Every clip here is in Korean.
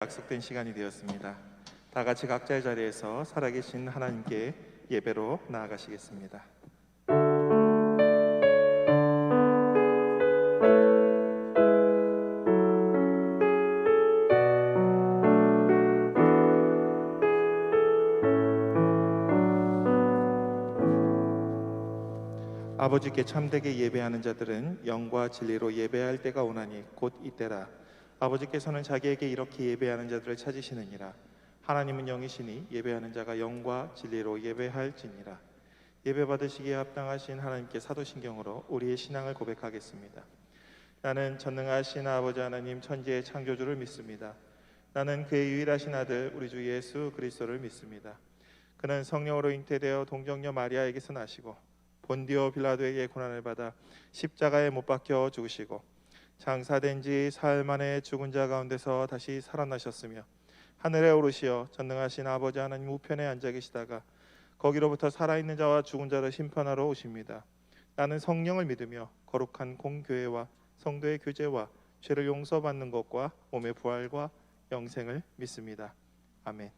약속된 시간이 되었습니다. 다 같이 각자의 자리에서 살아계신 하나님께 예배로 나아가시겠습니다. 아버지께 참되게 예배하는 자들은 영과 진리로 예배할 때가 오나니 곧 이때라. 아버지께서는 자기에게 이렇게 예배하는 자들을 찾으시느니라. 하나님은 영이시니 예배하는 자가 영과 진리로 예배할지니라. 예배 받으시기에 합당하신 하나님께 사도신경으로 우리의 신앙을 고백하겠습니다. 나는 전능하신 아버지 하나님 천지의 창조주를 믿습니다. 나는 그의 유일하신 아들 우리 주 예수 그리스도를 믿습니다. 그는 성령으로 잉태되어 동정녀 마리아에게서 나시고 본디오 빌라도에게 고난을 받아 십자가에 못 박혀 죽으시고 장사된 지 사흘 만에 죽은 자 가운데서 다시 살아나셨으며 하늘에 오르시어 전능하신 아버지 하나님 우편에 앉아 계시다가 거기로부터 살아있는 자와 죽은 자를 심판하러 오십니다. 나는 성령을 믿으며 거룩한 공교회와 성도의 교제와 죄를 용서받는 것과 몸의 부활과 영생을 믿습니다. 아멘.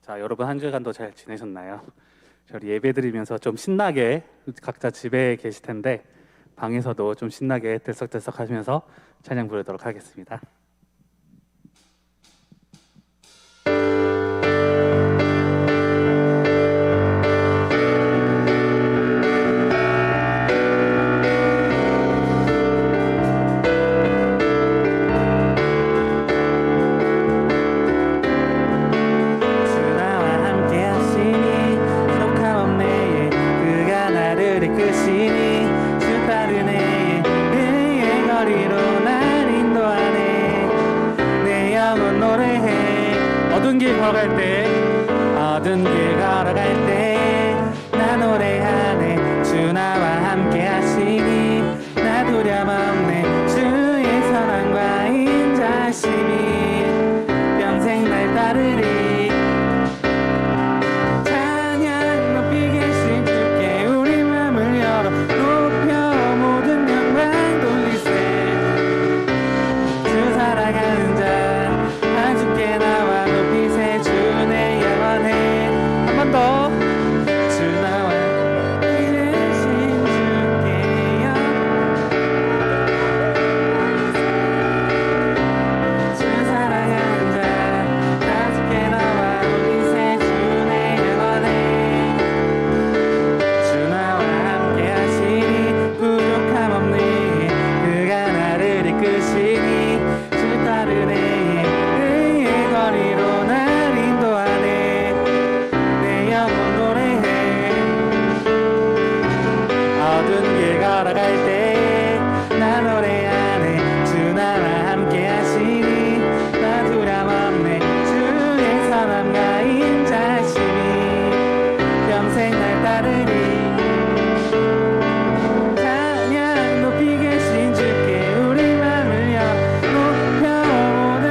자, 여러분 한 주간도 잘 지내셨나요? 저희 예배드리면서 좀 신나게 각자 집에 계실 텐데 방에서도 좀 신나게 들썩들썩 하시면서 찬양 부르도록 하겠습니다. 어두운 길 걸어갈 때 나 노래하네. 주 나와 함께 하시니 나 두려움 없네. 주의 사랑과 인자심이 평생 날 따르리. 찬양 높이 계신 주께 우리 맘을 열어 높여 모든 영광 돌리세. 주 살아가는 자 주께 나와 높이세. 주 내 영원해. 한 번 더. 주 나와 이르신 주께여. 주 사랑하는 자 주께 나와 높이세. 주 내 영원해. 주 나와 함께 하시니 부족함 없네. 그가 나를 이끄시니 주 따르네. 의의 거리로 날 인도하네. 내 영혼 노래해. 어두운 길 걸어갈 때 나 노래하네. 주 나와 함께 하시니 나 두려움 없네. 주의 선함과 인자심이 평생 날 따르리. 찬양 높이 계신 주께 우리 맘을 열어 높여 모든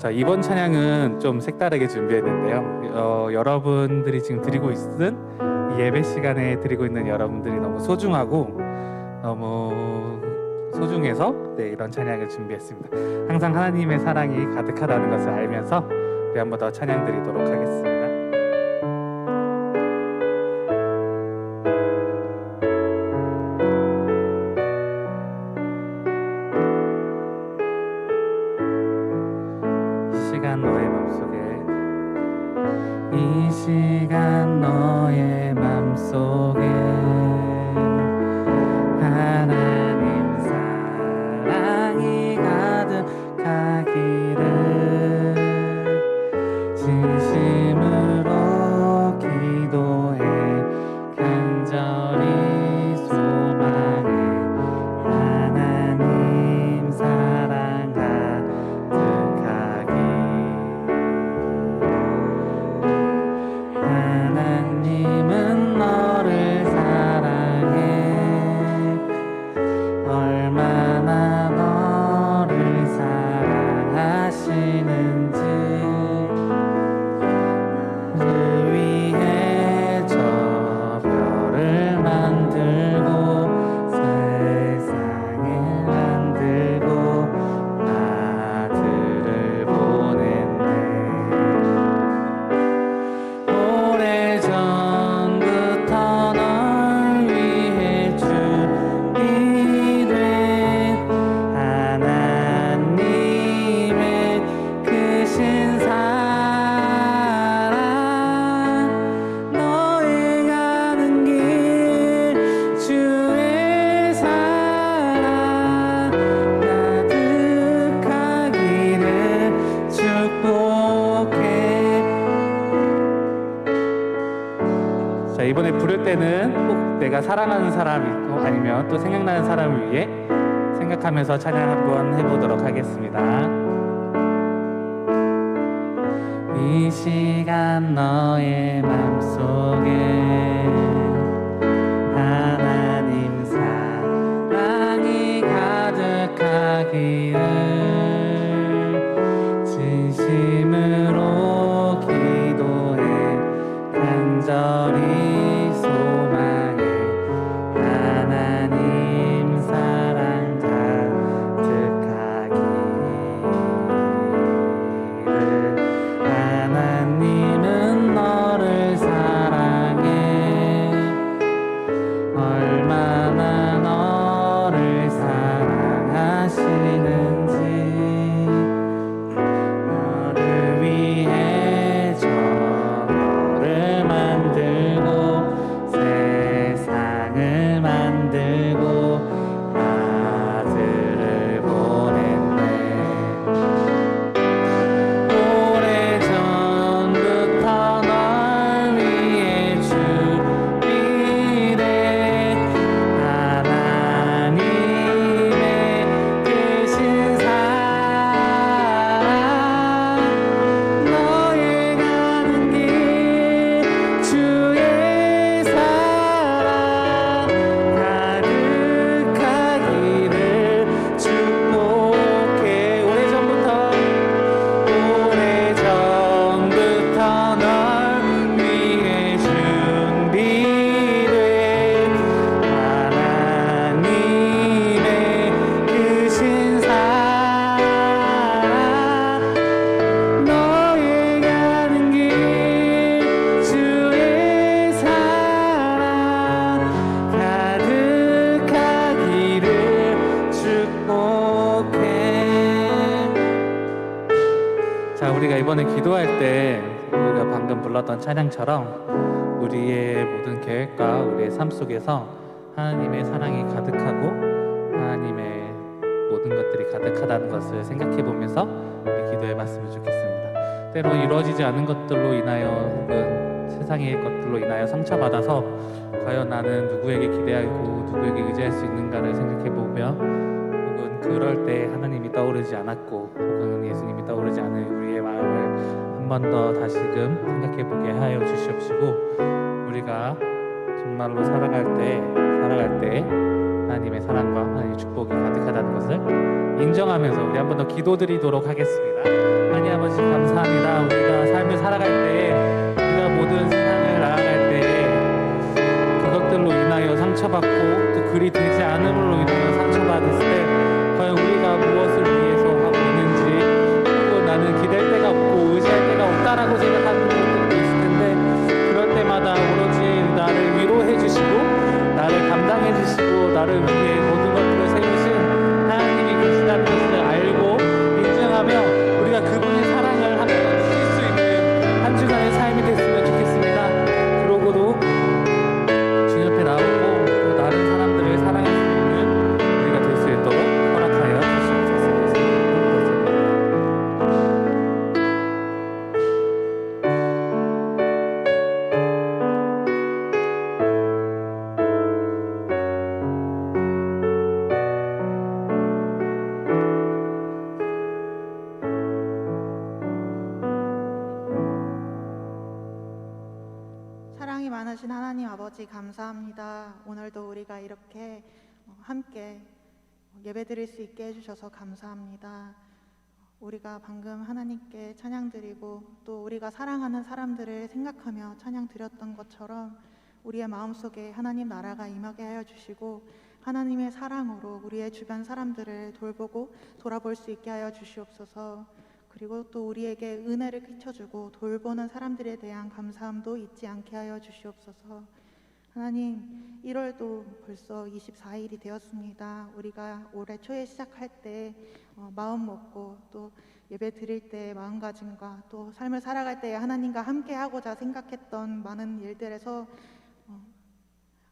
자, 이번 찬양은 좀 색다르게 준비했는데요. 여러분들이 지금 드리고 있는 이 예배 시간에 드리고 있는 여러분들이 너무 소중하고 너무 소중해서 이런 찬양을 준비했습니다. 항상 하나님의 사랑이 가득하다는 것을 알면서 우리 한 번 더 찬양 드리도록 하겠습니다. 이 시간 너의 맘속에 하나님 사랑이 가득하기를 진심으로 기도해 간절히 소망해 하나님 사랑 가득하기 하나님은 너를 사랑해 얼마나 너를 사랑하시는지 나를 위해 저 별을 만들고 세상을 만들고 아들을 보냈네. 오래전부터 널 위해 준비된 하나님의 크신 사랑 너의 가는 길 주의 사랑 가득하기를 축복해. 자, 이번에 부를 때는 꼭 내가 사랑하는 사람 있고 아니면 또 생각나는 사람을 위해 생각하면서 찬양 한번 해보도록 하겠습니다. 이 시간 너의 맘속에 하나님 사랑이 가득하기를 진심으로 기도해 간절히 소망해 하나님 사랑 가득하기를 하나님은 너를 사랑해 얼마나 너를 사랑하시는지 너를 위해 저 별을 만들고 세상을 만들고 아들을 보냈네. 오래전부터 널 위해 준비된 하나님의 크신 사랑 너의 가는 길 주의 사랑 가득하기를 축복해. 오래전부터 널 위해 준비된 하나님의 크신 사랑 너의 가는 길 주의 사랑 가득하기를 축복해. 자, 우리가 이번에 기도할 때 우리가 방금 불렀던 찬양처럼 우리의 모든 계획과 우리의 삶 속에서 하나님의 사랑이 가득하고 하나님의 모든 것들이 가득하다는 것을 생각해 보면서 우리 기도해 봤으면 좋겠습니다. 때로 이루어지지 않은 것들로 인하여 혹은 세상의 것들로 인하여 상처받아서 과연 나는 누구에게 기대하고 누구에게 의지할 수 있는가를 생각해 보며 혹은 그럴 때 하나님이 떠오르지 않았고 혹은 예수님이 떠오르지 않은 우리의 마음을 한 번 더 다시금 생각해 보게 하여 주시옵시고 우리가 정말로 살아갈 때 하나님의 사랑과 하나님의 축복이 가득하다는 것을 인정하면서 우리 한 번 더 기도드리도록 하겠습니다. 하나님 하나님 아버지 감사합니다. 우리가 삶을 살아갈 때, 우리가 모든 세상을 나아갈 때 그것들로 인하여 상처받고 또 그리 되지 않음으로 인하여 상처받았을 때 과연 우리가 무엇을 위해서 하고 있는지, 또 나는 기댈 데가 없고 의지할 데가 없다라고 생각하는 것들도 있을 텐데, 그럴 때마다 오로지 나를 위로해 주시고 나를 감당해 주시고 나를 위해 모든 것들을 세우신 하나님이 계시다는 것을 알고 인정하며 우리가 그분의 사랑을 한번 느낄 수 있는 한 주간의 삶이 됐으면 좋겠습니다. 그러고도 주님 옆에 나오고 또 다른 사람들을 사랑할 수 있는 우리가 될 수 있도록 허락하여 주시옵소서. 사랑이 많으신 하나님 아버지 감사합니다. 오늘도 우리가 이렇게 함께 예배드릴 수 있게 해주셔서 감사합니다. 우리가 방금 하나님께 찬양 드리고 또 우리가 사랑하는 사람들을 생각하며 찬양 드렸던 것처럼 우리의 마음속에 하나님 나라가 임하게 하여 주시고 하나님의 사랑으로 우리의 주변 사람들을 돌보고 돌아볼 수 있게 하여 주시옵소서. 그리고 또 우리에게 은혜를 끼쳐주고 돌보는 사람들에 대한 감사함도 잊지 않게 하여 주시옵소서. 하나님, 1월도 벌써 24일이 되었습니다. 우리가 올해 초에 시작할 때 마음 먹고 또 예배 드릴 때 마음가짐과 또 삶을 살아갈 때 하나님과 함께 하고자 생각했던 많은 일들에서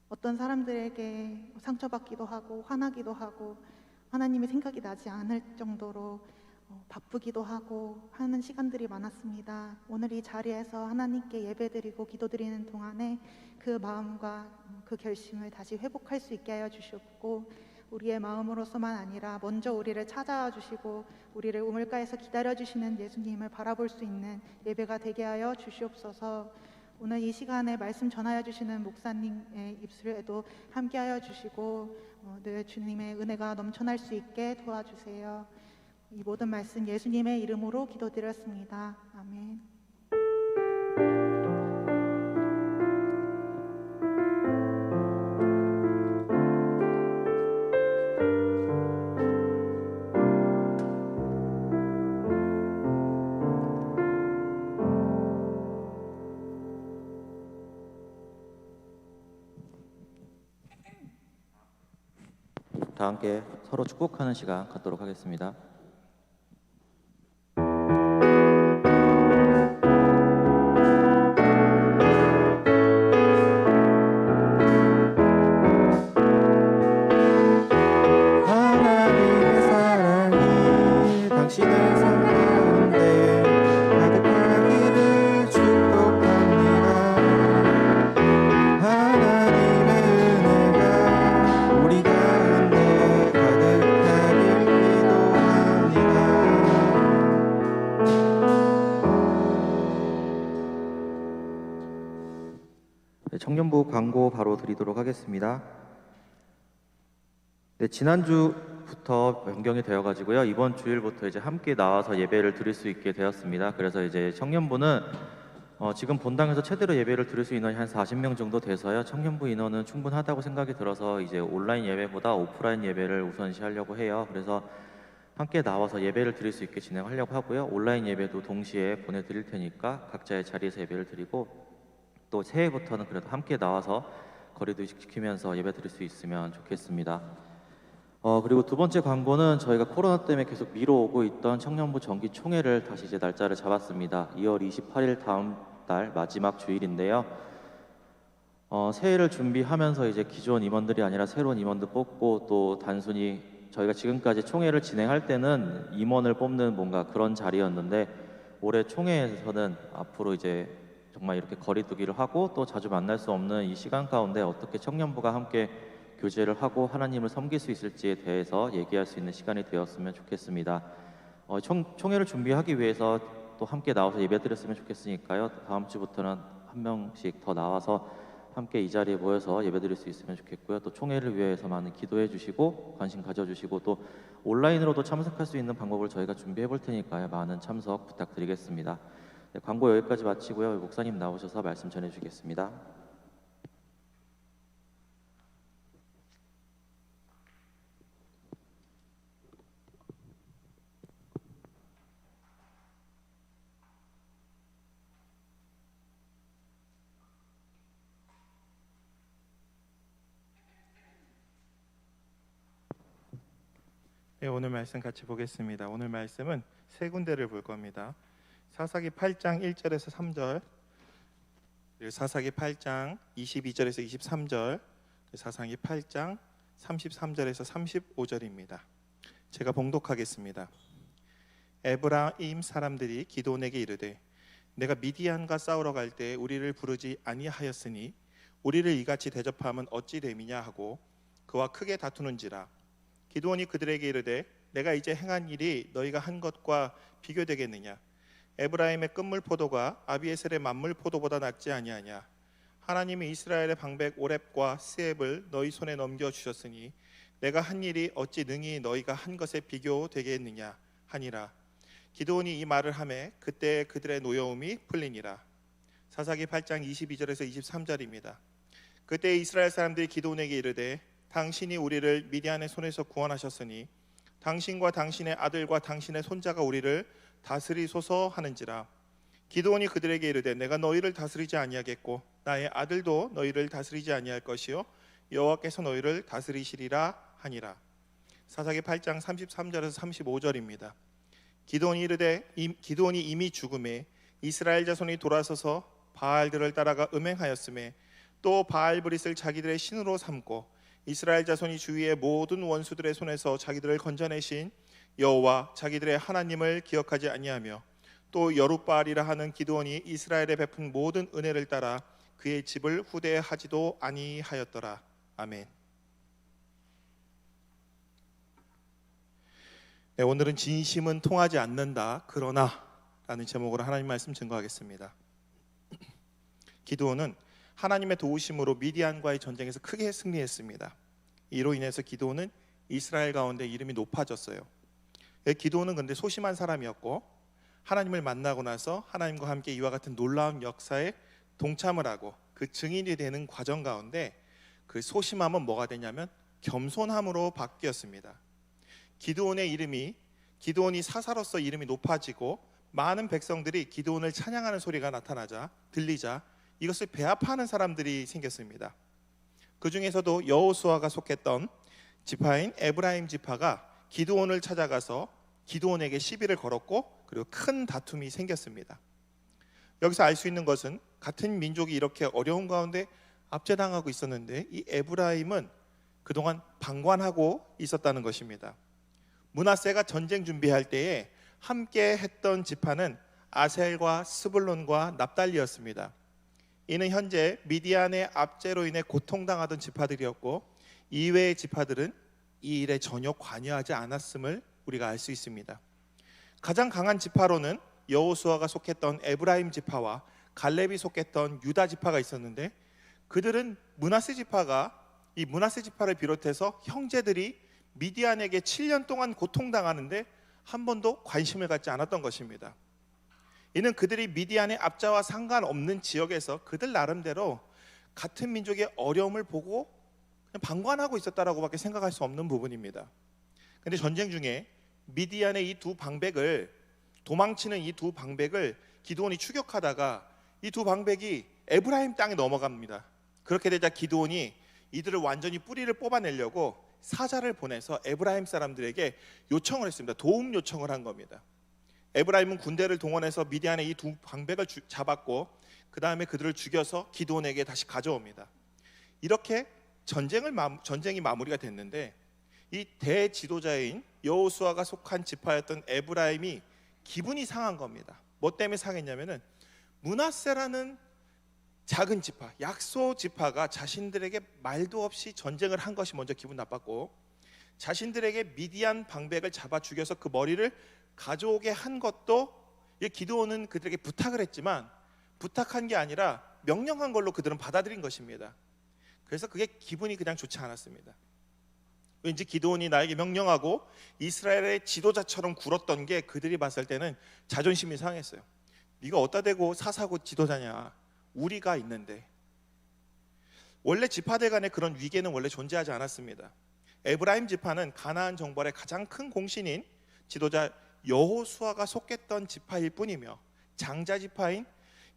어떤 사람들에게 상처받기도 하고 화나기도 하고 하나님의 생각이 나지 않을 정도로 바쁘기도 하고 하는 시간들이 많았습니다. 오늘 이 자리에서 하나님께 예배드리고 기도드리는 동안에 그 마음과 그 결심을 다시 회복할 수 있게 하여 주시옵고 우리의 마음으로서만 아니라 먼저 우리를 찾아와 주시고 우리를 우물가에서 기다려주시는 예수님을 바라볼 수 있는 예배가 되게 하여 주시옵소서. 오늘 이 시간에 말씀 전하여 주시는 목사님의 입술에도 함께 하여 주시고 늘 주님의 은혜가 넘쳐날 수 있게 도와주세요. 이 모든 말씀 예수님의 이름으로 기도드렸습니다. 아멘. 다 함께 서로 축복하는 시간 갖도록 하겠습니다. 하나님의 사랑이 당신의 삶 가운데 가득하기를 축복합니다. 하나님의 은혜가 우리 가운데 가득하길 기도합니다. 네, 청년부 광고 바로 드리도록 하겠습니다. 네, 지난주부터 변경이 되어가지고요. 이번 주일부터 이제 함께 나와서 예배를 드릴 수 있게 되었습니다. 그래서 이제 청년부는 지금 본당에서 최대로 예배를 드릴 수 있는 인원이 한 40명 정도 돼서요. 청년부 인원은 충분하다고 생각이 들어서 이제 온라인 예배보다 오프라인 예배를 우선시하려고 해요. 그래서 함께 나와서 예배를 드릴 수 있게 진행하려고 하고요. 온라인 예배도 동시에 보내드릴 테니까 각자의 자리에서 예배를 드리고 또 새해부터는 그래도 함께 나와서 거리도 지키면서 예배 드릴 수 있으면 좋겠습니다. 그리고 두 번째 광고는 저희가 코로나 때문에 계속 미뤄오고 있던 청년부 정기총회를 다시 이제 날짜를 잡았습니다. 2월 28일 다음 달 마지막 주일인데요. 새해를 준비하면서 이제 기존 임원들이 아니라 새로운 임원들 뽑고 또 단순히 저희가 지금까지 총회를 진행할 때는 임원을 뽑는 뭔가 그런 자리였는데 올해 총회에서는 앞으로 이제 정말 이렇게 거리두기를 하고 또 자주 만날 수 없는 이 시간 가운데 어떻게 청년부가 함께 교제를 하고 하나님을 섬길 수 있을지에 대해서 얘기할 수 있는 시간이 되었으면 좋겠습니다. 총회를 준비하기 위해서 또 함께 나와서 예배드렸으면 좋겠으니까요. 다음 주부터는 한 명씩 더 나와서 함께 이 자리에 모여서 예배드릴 수 있으면 좋겠고요. 또 총회를 위해서 많은 기도해 주시고 관심 가져주시고 또 온라인으로도 참석할 수 있는 방법을 저희가 준비해 볼 테니까요. 많은 참석 부탁드리겠습니다. 네, 광고 여기까지 마치고요. 목사님 나오셔서 말씀 전해 주시겠습니다. 네, 오늘 말씀 같이 보겠습니다. 오늘 말씀은 세 군데를 볼 겁니다. 사사기 8장 1절에서 3절, 그리고 사사기 8장 22절에서 23절, 사사기 8장 33절에서 35절입니다. 제가 봉독하겠습니다. 에브라임 사람들이 기드온에게 이르되 내가 미디안과 싸우러 갈 때 우리를 부르지 아니하였으니 우리를 이같이 대접함은 어찌 됨이냐 하고 그와 크게 다투는지라. 기드온이 그들에게 이르되 내가 이제 행한 일이 너희가 한 것과 비교되겠느냐. 에브라임의 끝물 포도가 아비에셀의 만물 포도보다 낫지 아니하냐. 하나님이 이스라엘의 방백 오렙과 스앱을 너희 손에 넘겨 주셨으니 내가 한 일이 어찌 능히 너희가 한 것에 비교되겠느냐 하니라. 기드온이 이 말을 하매 그때 그들의 노여움이 풀리니라. 사사기 8장 22절에서 23절입니다. 그때 이스라엘 사람들이 기드온에게 이르되 당신이 우리를 미디안의 손에서 구원하셨으니 당신과 당신의 아들과 당신의 손자가 우리를 다스리소서 하는지라. 기드온이 그들에게 이르되 내가 너희를 다스리지 아니하겠고 나의 아들도 너희를 다스리지 아니할 것이요 여호와께서 너희를 다스리시리라 하니라. 사사기 8장 33절에서 35절입니다. 기드온이 이미 죽음에 이스라엘 자손이 돌아서서 바알들을 따라가 음행하였음에 또 바알브릿을 자기들의 신으로 삼고 이스라엘 자손이 주위의 모든 원수들의 손에서 자기들을 건져내신 여호와 자기들의 하나님을 기억하지 아니하며 또 여룻바알이라 하는 기드온이 이스라엘에 베푼 모든 은혜를 따라 그의 집을 후대하지도 아니하였더라. 아멘. 네, 오늘은 진심은 통하지 않는다 그러나 라는 제목으로 하나님 말씀 증거하겠습니다. 기드온은 하나님의 도우심으로 미디안과의 전쟁에서 크게 승리했습니다. 이로 인해서 기드온은 이스라엘 가운데 이름이 높아졌어요. 기드온은 근데 소심한 사람이었고 하나님을 만나고 나서 하나님과 함께 이와 같은 놀라운 역사에 동참을 하고 그 증인이 되는 과정 가운데 그 소심함은 뭐가 되냐면 겸손함으로 바뀌었습니다. 기드온이 사사로서 이름이 높아지고 많은 백성들이 기드온을 찬양하는 소리가 들리자 이것을 배합하는 사람들이 생겼습니다. 그 중에서도 여호수아가 속했던 지파인 에브라임 지파가 기드온을 찾아가서 기드온에게 시비를 걸었고 그리고 큰 다툼이 생겼습니다. 여기서 알 수 있는 것은 같은 민족이 이렇게 어려운 가운데 압제당하고 있었는데 이 에브라임은 그동안 방관하고 있었다는 것입니다. 므낫세가 전쟁 준비할 때에 함께 했던 지파는 아셀과 스불론과 납달리였습니다. 이는 현재 미디안의 압제로 인해 고통당하던 지파들이었고 이외의 지파들은 이 일에 전혀 관여하지 않았음을 우리가 알 수 있습니다. 가장 강한 지파로는 여호수아가 속했던 에브라임 지파와 갈렙이 속했던 유다 지파가 있었는데 그들은 므낫세 지파를 비롯해서 형제들이 미디안에게 7년 동안 고통당하는데 한 번도 관심을 갖지 않았던 것입니다. 이는 그들이 미디안의 압제와 상관없는 지역에서 그들 나름대로 같은 민족의 어려움을 보고 그냥 방관하고 있었다라고 밖에 생각할 수 없는 부분입니다. 그런데 전쟁 중에 미디안의 이 두 방백을 도망치는 이 두 방백을 기드온이 추격하다가 이 두 방백이 에브라임 땅에 넘어갑니다. 그렇게 되자 기드온이 이들을 완전히 뿌리를 뽑아내려고 사자를 보내서 에브라임 사람들에게 요청을 했습니다. 도움 요청을 한 겁니다. 에브라임은 군대를 동원해서 미디안의 이 두 방백을 잡았고 그 다음에 그들을 죽여서 기드온에게 다시 가져옵니다. 이렇게 전쟁이 마무리가 됐는데 이 대지도자인 여호수아가 속한 지파였던 에브라임이 기분이 상한 겁니다. 뭐 때문에 상했냐면은 므낫세라는 작은 지파, 약소 지파가 자신들에게 말도 없이 전쟁을 한 것이 먼저 기분 나빴고 자신들에게 미디안 방백을 잡아 죽여서 그 머리를 가져오게 한 것도 기드온은 그들에게 부탁을 했지만 부탁한 게 아니라 명령한 걸로 그들은 받아들인 것입니다. 그래서 그게 기분이 그냥 좋지 않았습니다. 왠지 기드온이 나에게 명령하고 이스라엘의 지도자처럼 굴었던 게 그들이 봤을 때는 자존심이 상했어요. 네가 어디다 대고 사사고 지도자냐, 우리가 있는데. 원래 지파들 간의 그런 위계는 원래 존재하지 않았습니다. 에브라임 지파는 가나안 정벌의 가장 큰 공신인 지도자 여호수아가 속했던 지파일 뿐이며 장자 지파인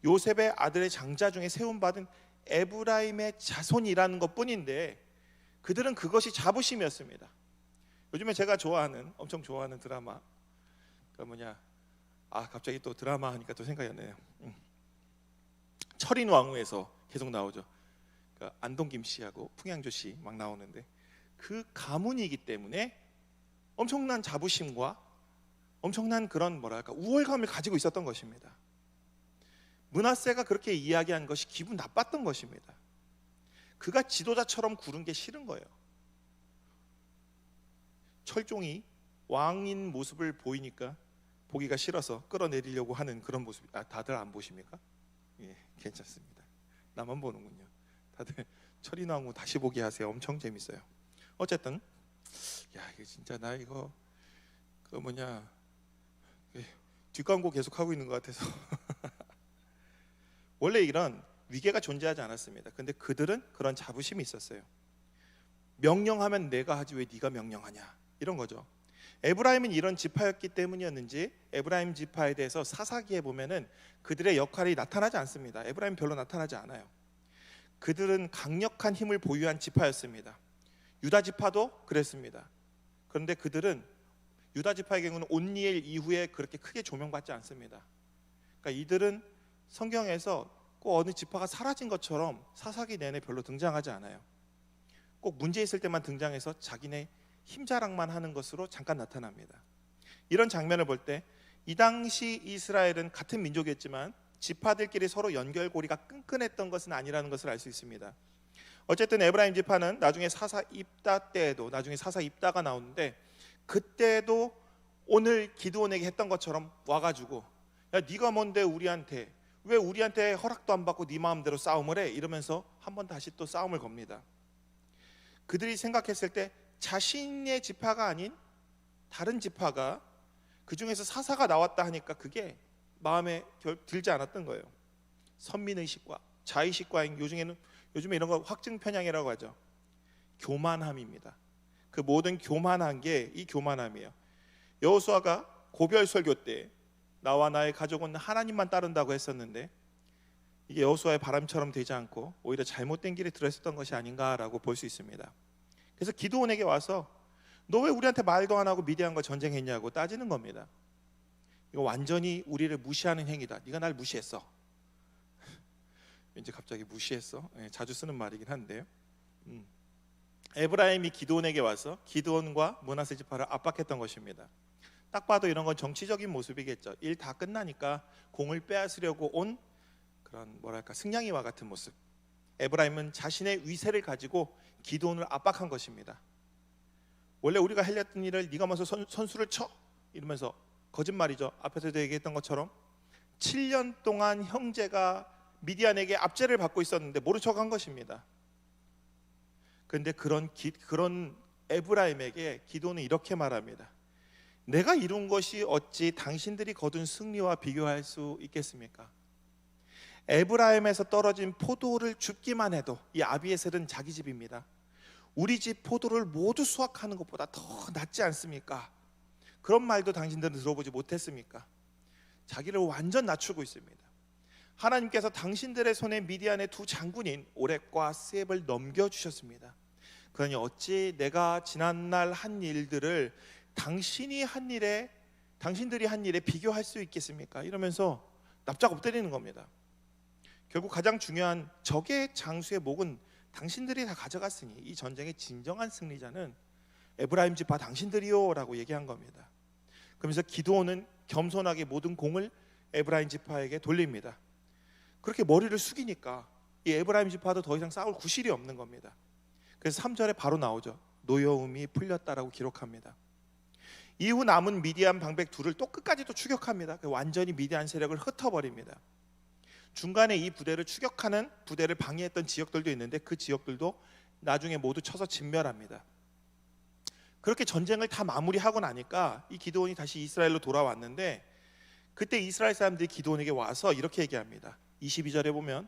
요셉의 아들의 장자 중에 세움받은 에브라임의 자손이라는 것 뿐인데 그들은 그것이 자부심이었습니다. 요즘에 제가 엄청 좋아하는 드라마 갑자기 또 드라마 하니까 또 생각이 나네요. 철인 왕후에서 계속 나오죠. 그러니까 안동김 씨하고 풍양조 씨 막 나오는데 그 가문이기 때문에 엄청난 자부심과 엄청난 그런 우월감을 가지고 있었던 것입니다. 므낫세가 그렇게 이야기한 것이 기분 나빴던 것입니다. 그가 지도자처럼 구른 게 싫은 거예요. 철종이 왕인 모습을 보이니까 보기가 싫어서 끌어내리려고 하는 그런 모습. 다들 안 보십니까? 예, 괜찮습니다. 나만 보는군요. 다들 철인왕후 다시 보기 하세요. 엄청 재밌어요. 어쨌든 이게 진짜 나 이거 뒷광고 계속 하고 있는 것 같아서 원래 이런 위계가 존재하지 않았습니다. 근데 그들은 그런 자부심이 있었어요. 명령하면 내가 하지 왜 네가 명령하냐, 이런 거죠. 에브라임은 이런 지파였기 때문이었는지 에브라임 지파에 대해서 사사기에 보면은 그들의 역할이 나타나지 않습니다. 에브라임 별로 나타나지 않아요. 그들은 강력한 힘을 보유한 지파였습니다. 유다 지파도 그랬습니다. 그런데 그들은 유다 지파의 경우는 온니엘 이후에 그렇게 크게 조명받지 않습니다. 그러니까 이들은 성경에서 꼭 어느 지파가 사라진 것처럼 사사기 내내 별로 등장하지 않아요. 꼭 문제 있을 때만 등장해서 자기네 힘자랑만 하는 것으로 잠깐 나타납니다. 이런 장면을 볼 때 이 당시 이스라엘은 같은 민족이었지만 지파들끼리 서로 연결고리가 끈끈했던 것은 아니라는 것을 알 수 있습니다. 어쨌든 에브라임 지파는 나중에 사사 입다 때에도 나중에 사사 입다가 나오는데 그때도 오늘 기드온에게 했던 것처럼 와가지고 야 네가 뭔데 우리한테 왜 우리한테 허락도 안 받고 네 마음대로 싸움을 해? 이러면서 한 번 다시 또 싸움을 겁니다. 그들이 생각했을 때 자신의 지파가 아닌 다른 지파가 그 중에서 사사가 나왔다 하니까 그게 마음에 들지 않았던 거예요. 선민의식과 자의식과인 요즘에 이런 거 확증편향이라고 하죠. 교만함입니다. 그 모든 교만한 게 이 교만함이에요. 여호수아가 고별 설교 때 나와 나의 가족은 하나님만 따른다고 했었는데 이게 여호수아의 바람처럼 되지 않고 오히려 잘못된 길에 들어있었던 것이 아닌가라고 볼 수 있습니다. 그래서 기드온에게 와서 너 왜 우리한테 말도 안 하고 미디안과 전쟁했냐고 따지는 겁니다. 이거 완전히 우리를 무시하는 행위다. 네가 날 무시했어. 왠지 갑자기 무시했어. 자주 쓰는 말이긴 한데요. 에브라임이 기드온에게 와서 기드온과 므낫세 지파를 압박했던 것입니다. 딱 봐도 이런 건 정치적인 모습이겠죠. 일 다 끝나니까 공을 빼앗으려고 온 그런 승냥이와 같은 모습. 에브라임은 자신의 위세를 가지고 기드온을 압박한 것입니다. 원래 우리가 하려던 일을 네가 먼저 선수를 쳐 이러면서 거짓말이죠. 앞에서도 얘기했던 것처럼 7년 동안 형제가 미디안에게 압제를 받고 있었는데 모른 척한 것입니다. 그런데 그런 에브라임에게 기드온은 이렇게 말합니다. 내가 이룬 것이 어찌 당신들이 거둔 승리와 비교할 수 있겠습니까? 에브라임에서 떨어진 포도를 줍기만 해도 이 아비에셀은 자기 집입니다. 우리 집 포도를 모두 수확하는 것보다 더 낫지 않습니까? 그런 말도 당신들은 들어보지 못했습니까? 자기를 완전 낮추고 있습니다. 하나님께서 당신들의 손에 미디안의 두 장군인 오렙과 스앱을 넘겨주셨습니다. 그러니 어찌 내가 지난날 한 일들을 당신들이 한 일에 비교할 수 있겠습니까? 이러면서 납작 엎드리는 겁니다. 결국 가장 중요한 적의 장수의 목은 당신들이 다 가져갔으니 이 전쟁의 진정한 승리자는 에브라임 지파 당신들이요 라고 얘기한 겁니다. 그러면서 기드온은 겸손하게 모든 공을 에브라임 지파에게 돌립니다. 그렇게 머리를 숙이니까 이 에브라임 지파도 더 이상 싸울 구실이 없는 겁니다. 그래서 3절에 바로 나오죠. 노여움이 풀렸다라고 기록합니다. 이후 남은 미디안 방백 둘을 또 끝까지 또 추격합니다. 완전히 미디안 세력을 흩어버립니다. 중간에 이 부대를 추격하는 부대를 방해했던 지역들도 있는데 그 지역들도 나중에 모두 쳐서 진멸합니다. 그렇게 전쟁을 다 마무리하고 나니까 이 기드온이 다시 이스라엘로 돌아왔는데 그때 이스라엘 사람들이 기드온에게 와서 이렇게 얘기합니다. 22절에 보면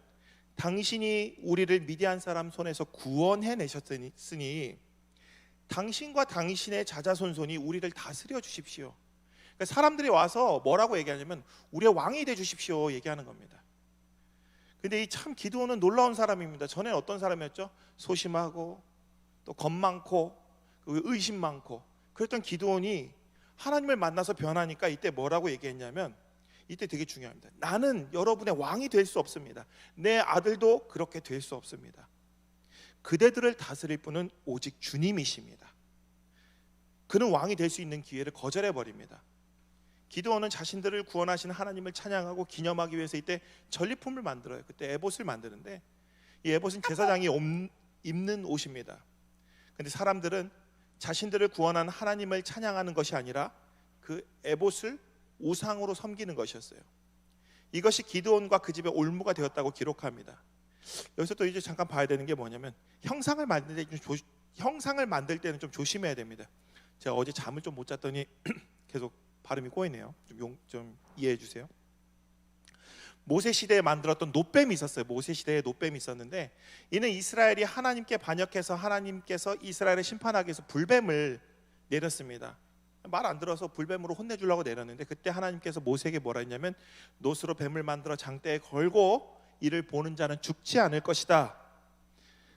당신이 우리를 미디안 사람 손에서 구원해 내셨으니 당신과 당신의 자자손손이 우리를 다스려 주십시오. 그러니까 사람들이 와서 뭐라고 얘기하냐면 우리의 왕이 돼 주십시오 얘기하는 겁니다. 근데 이 참 기드온은 놀라운 사람입니다. 전에 어떤 사람이었죠? 소심하고 또 겁 많고 의심 많고 그랬던 기드온이 하나님을 만나서 변하니까 이때 뭐라고 얘기했냐면 이때 되게 중요합니다. 나는 여러분의 왕이 될 수 없습니다. 내 아들도 그렇게 될 수 없습니다. 그대들을 다스릴 분은 오직 주님이십니다. 그는 왕이 될 수 있는 기회를 거절해 버립니다. 기드온은 자신들을 구원하신 하나님을 찬양하고 기념하기 위해서 이때 전리품을 만들어요. 그때 에봇을 만드는데 이 에봇은 제사장이 입는 옷입니다. 근데 사람들은 자신들을 구원한 하나님을 찬양하는 것이 아니라 그 에봇을 우상으로 섬기는 것이었어요. 이것이 기드온과 그 집의 올무가 되었다고 기록합니다. 여기서 또 이제 잠깐 봐야 되는 게 뭐냐면 형상을 만들 때는 좀 조심해야 됩니다. 제가 어제 잠을 좀 못 잤더니 계속 발음이 꼬이네요. 좀 이해해 주세요. 모세 시대에 만들었던 놋뱀이 있었어요. 모세 시대에 놋뱀이 있었는데 이는 이스라엘이 하나님께 반역해서 하나님께서 이스라엘을 심판하기 위해서 불뱀을 내렸습니다. 말 안 들어서 불뱀으로 혼내주려고 내렸는데 그때 하나님께서 모세에게 뭐라 했냐면 놋으로 뱀을 만들어 장대에 걸고 이를 보는 자는 죽지 않을 것이다.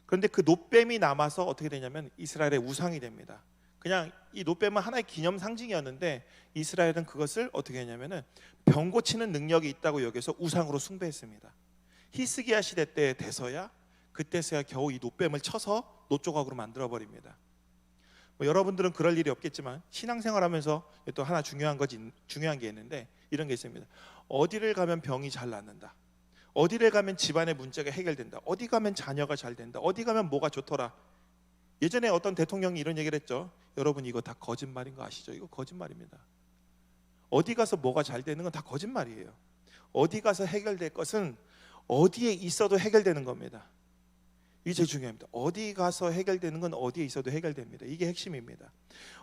그런데 그 놋뱀이 남아서 어떻게 되냐면 이스라엘의 우상이 됩니다. 그냥 이 놋뱀은 하나의 기념 상징이었는데 이스라엘은 그것을 어떻게 했냐면은 병 고치는 능력이 있다고 여기서 우상으로 숭배했습니다. 히스기야 시대 때 돼서야 그때서야 겨우 이 놋뱀을 쳐서 놋 조각으로 만들어 버립니다. 여러분들은 그럴 일이 없겠지만 신앙생활하면서 또 하나 중요한 게 있는데 이런 게 있습니다. 어디를 가면 병이 잘 낫는다. 어디를 가면 집안의 문제가 해결된다. 어디 가면 자녀가 잘 된다. 어디 가면 뭐가 좋더라. 예전에 어떤 대통령이 이런 얘기를 했죠. 여러분 이거 다 거짓말인 거 아시죠? 이거 거짓말입니다. 어디 가서 뭐가 잘 되는 건 다 거짓말이에요. 어디 가서 해결될 것은 어디에 있어도 해결되는 겁니다. 이게 제일 중요합니다. 어디 가서 해결되는 건 어디에 있어도 해결됩니다. 이게 핵심입니다.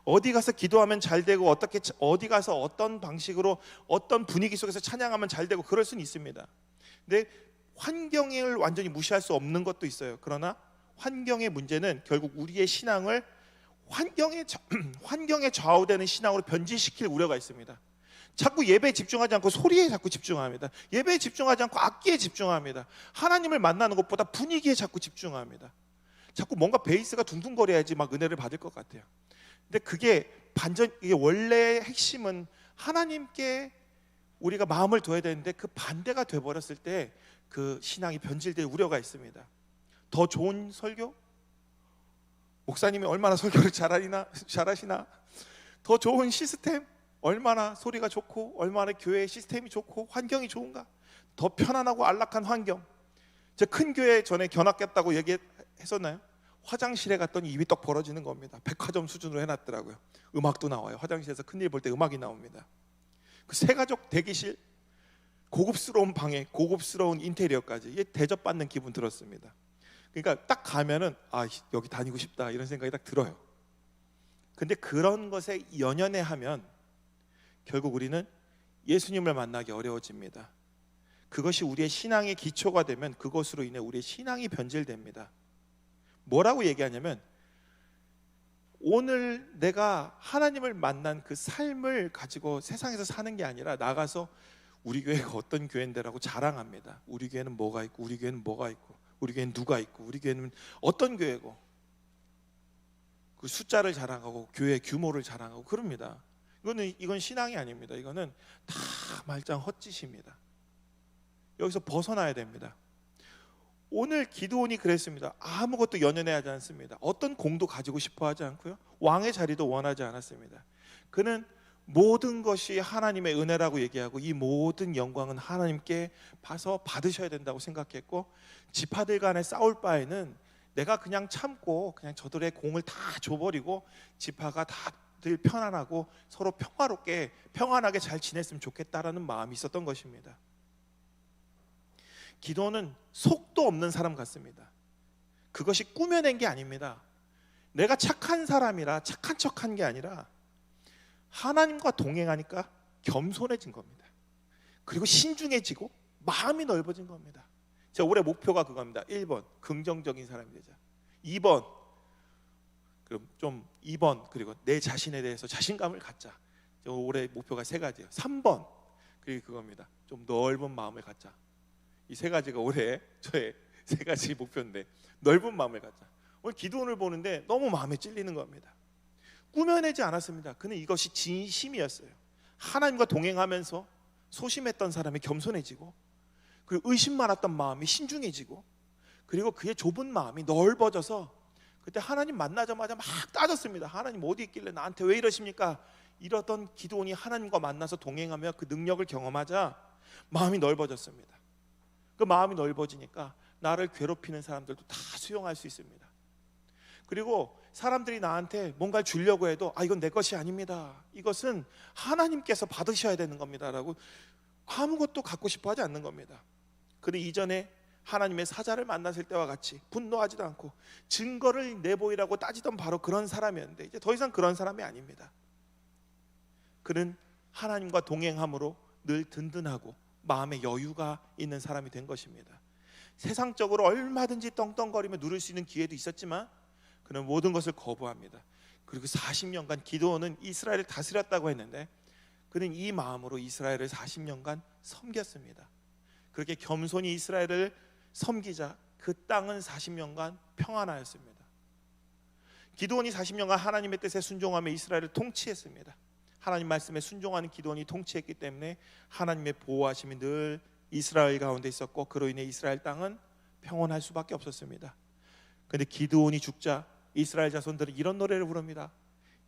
어디 가서 기도하면 잘 되고 어디 가서 어떤 방식으로 어떤 분위기 속에서 찬양하면 잘 되고 그럴 수는 있습니다. 근데 환경을 완전히 무시할 수 없는 것도 있어요. 그러나 환경의 문제는 결국 우리의 신앙을 환경에 좌우되는 신앙으로 변질시킬 우려가 있습니다. 자꾸 예배에 집중하지 않고 소리에 자꾸 집중합니다. 예배에 집중하지 않고 악기에 집중합니다. 하나님을 만나는 것보다 분위기에 자꾸 집중합니다. 자꾸 뭔가 베이스가 둥둥거려야지 막 은혜를 받을 것 같아요. 근데 이게 원래 핵심은 하나님께 우리가 마음을 둬야 되는데 그 반대가 돼버렸을 때 그 신앙이 변질될 우려가 있습니다. 더 좋은 설교? 목사님이 얼마나 설교를 잘하시나? 더 좋은 시스템? 얼마나 소리가 좋고 얼마나 교회 시스템이 좋고 환경이 좋은가? 더 편안하고 안락한 환경. 제 큰 교회 전에 견학했다고 얘기했었나요? 화장실에 갔더니 입이 떡 벌어지는 겁니다. 백화점 수준으로 해놨더라고요. 음악도 나와요. 화장실에서 큰일 볼 때 음악이 나옵니다. 그 새가족 대기실, 고급스러운 방에 고급스러운 인테리어까지 이게 대접받는 기분 들었습니다. 그러니까 딱 가면은 여기 다니고 싶다 이런 생각이 딱 들어요. 근데 그런 것에 연연해하면 결국 우리는 예수님을 만나기 어려워집니다. 그것이 우리의 신앙의 기초가 되면 그것으로 인해 우리의 신앙이 변질됩니다. 뭐라고 얘기하냐면 오늘 내가 하나님을 만난 그 삶을 가지고 세상에서 사는 게 아니라 나가서 우리 교회가 어떤 교회인데라고 자랑합니다. 우리 교회는 뭐가 있고 우리 교회는 뭐가 있고 우리 교회는 누가 있고 우리 교회는 어떤 교회고 그 숫자를 자랑하고 교회 규모를 자랑하고 그럽니다. 이건 신앙이 아닙니다. 이거는 다 말짱 헛짓입니다. 여기서 벗어나야 됩니다. 오늘 기드온이 그랬습니다. 아무것도 연연해하지 않습니다. 어떤 공도 가지고 싶어 하지 않고요. 왕의 자리도 원하지 않았습니다. 그는 모든 것이 하나님의 은혜라고 얘기하고 이 모든 영광은 하나님께 봐서 받으셔야 된다고 생각했고 지파들 간에 싸울 바에는 내가 그냥 참고 그냥 저들의 공을 다 줘버리고 지파가 다들 편안하고 서로 평안하게 잘 지냈으면 좋겠다라는 마음이 있었던 것입니다. 기도는 속도 없는 사람 같습니다. 그것이 꾸며낸 게 아닙니다. 내가 착한 사람이라 착한 척한 게 아니라 하나님과 동행하니까 겸손해진 겁니다. 그리고 신중해지고 마음이 넓어진 겁니다. 제 올해 목표가 그겁니다. 1번 긍정적인 사람이 되자. 2번 그리고 내 자신에 대해서 자신감을 갖자. 올해 목표가 3가지예요. 3번 그리고 그겁니다. 좀 넓은 마음을 갖자. 이 3가지가 올해 저의 3가지 목표인데, 넓은 마음을 갖자. 오늘 기도원을 보는데 너무 마음에 찔리는 겁니다. 꾸며내지 않았습니다. 그는 이것이 진심이었어요. 하나님과 동행하면서 소심했던 사람이 겸손해지고, 그리고 의심 많았던 마음이 신중해지고, 그리고 그의 좁은 마음이 넓어져서 그때 하나님 만나자마자 막 따졌습니다. 하나님 어디 있길래 나한테 왜 이러십니까? 이러던 기도원이 하나님과 만나서 동행하며 그 능력을 경험하자 마음이 넓어졌습니다. 그 마음이 넓어지니까 나를 괴롭히는 사람들도 다 수용할 수 있습니다. 그리고 사람들이 나한테 뭔가를 주려고 해도 이건 내 것이 아닙니다. 이것은 하나님께서 받으셔야 되는 겁니다 라고 아무것도 갖고 싶어 하지 않는 겁니다. 그는 이전에 하나님의 사자를 만났을 때와 같이 분노하지도 않고 증거를 내보이라고 따지던 바로 그런 사람이었는데, 이제 더 이상 그런 사람이 아닙니다. 그는 하나님과 동행함으로 늘 든든하고 마음에 여유가 있는 사람이 된 것입니다. 세상적으로 얼마든지 떵떵거리며 누릴 수 있는 기회도 있었지만 그는 모든 것을 거부합니다. 그리고 40년간 기드온은 이스라엘을 다스렸다고 했는데 그는 이 마음으로 이스라엘을 40년간 섬겼습니다. 그렇게 겸손히 이스라엘을 섬기자 그 땅은 40년간 평안하였습니다. 기드온이 40년간 하나님의 뜻에 순종하며 이스라엘을 통치했습니다. 하나님 말씀에 순종하는 기드온이 통치했기 때문에 하나님의 보호하심이 늘 이스라엘 가운데 있었고, 그로 인해 이스라엘 땅은 평온할 수밖에 없었습니다. 그런데 기드온이 죽자 이스라엘 자손들은 이런 노래를 부릅니다.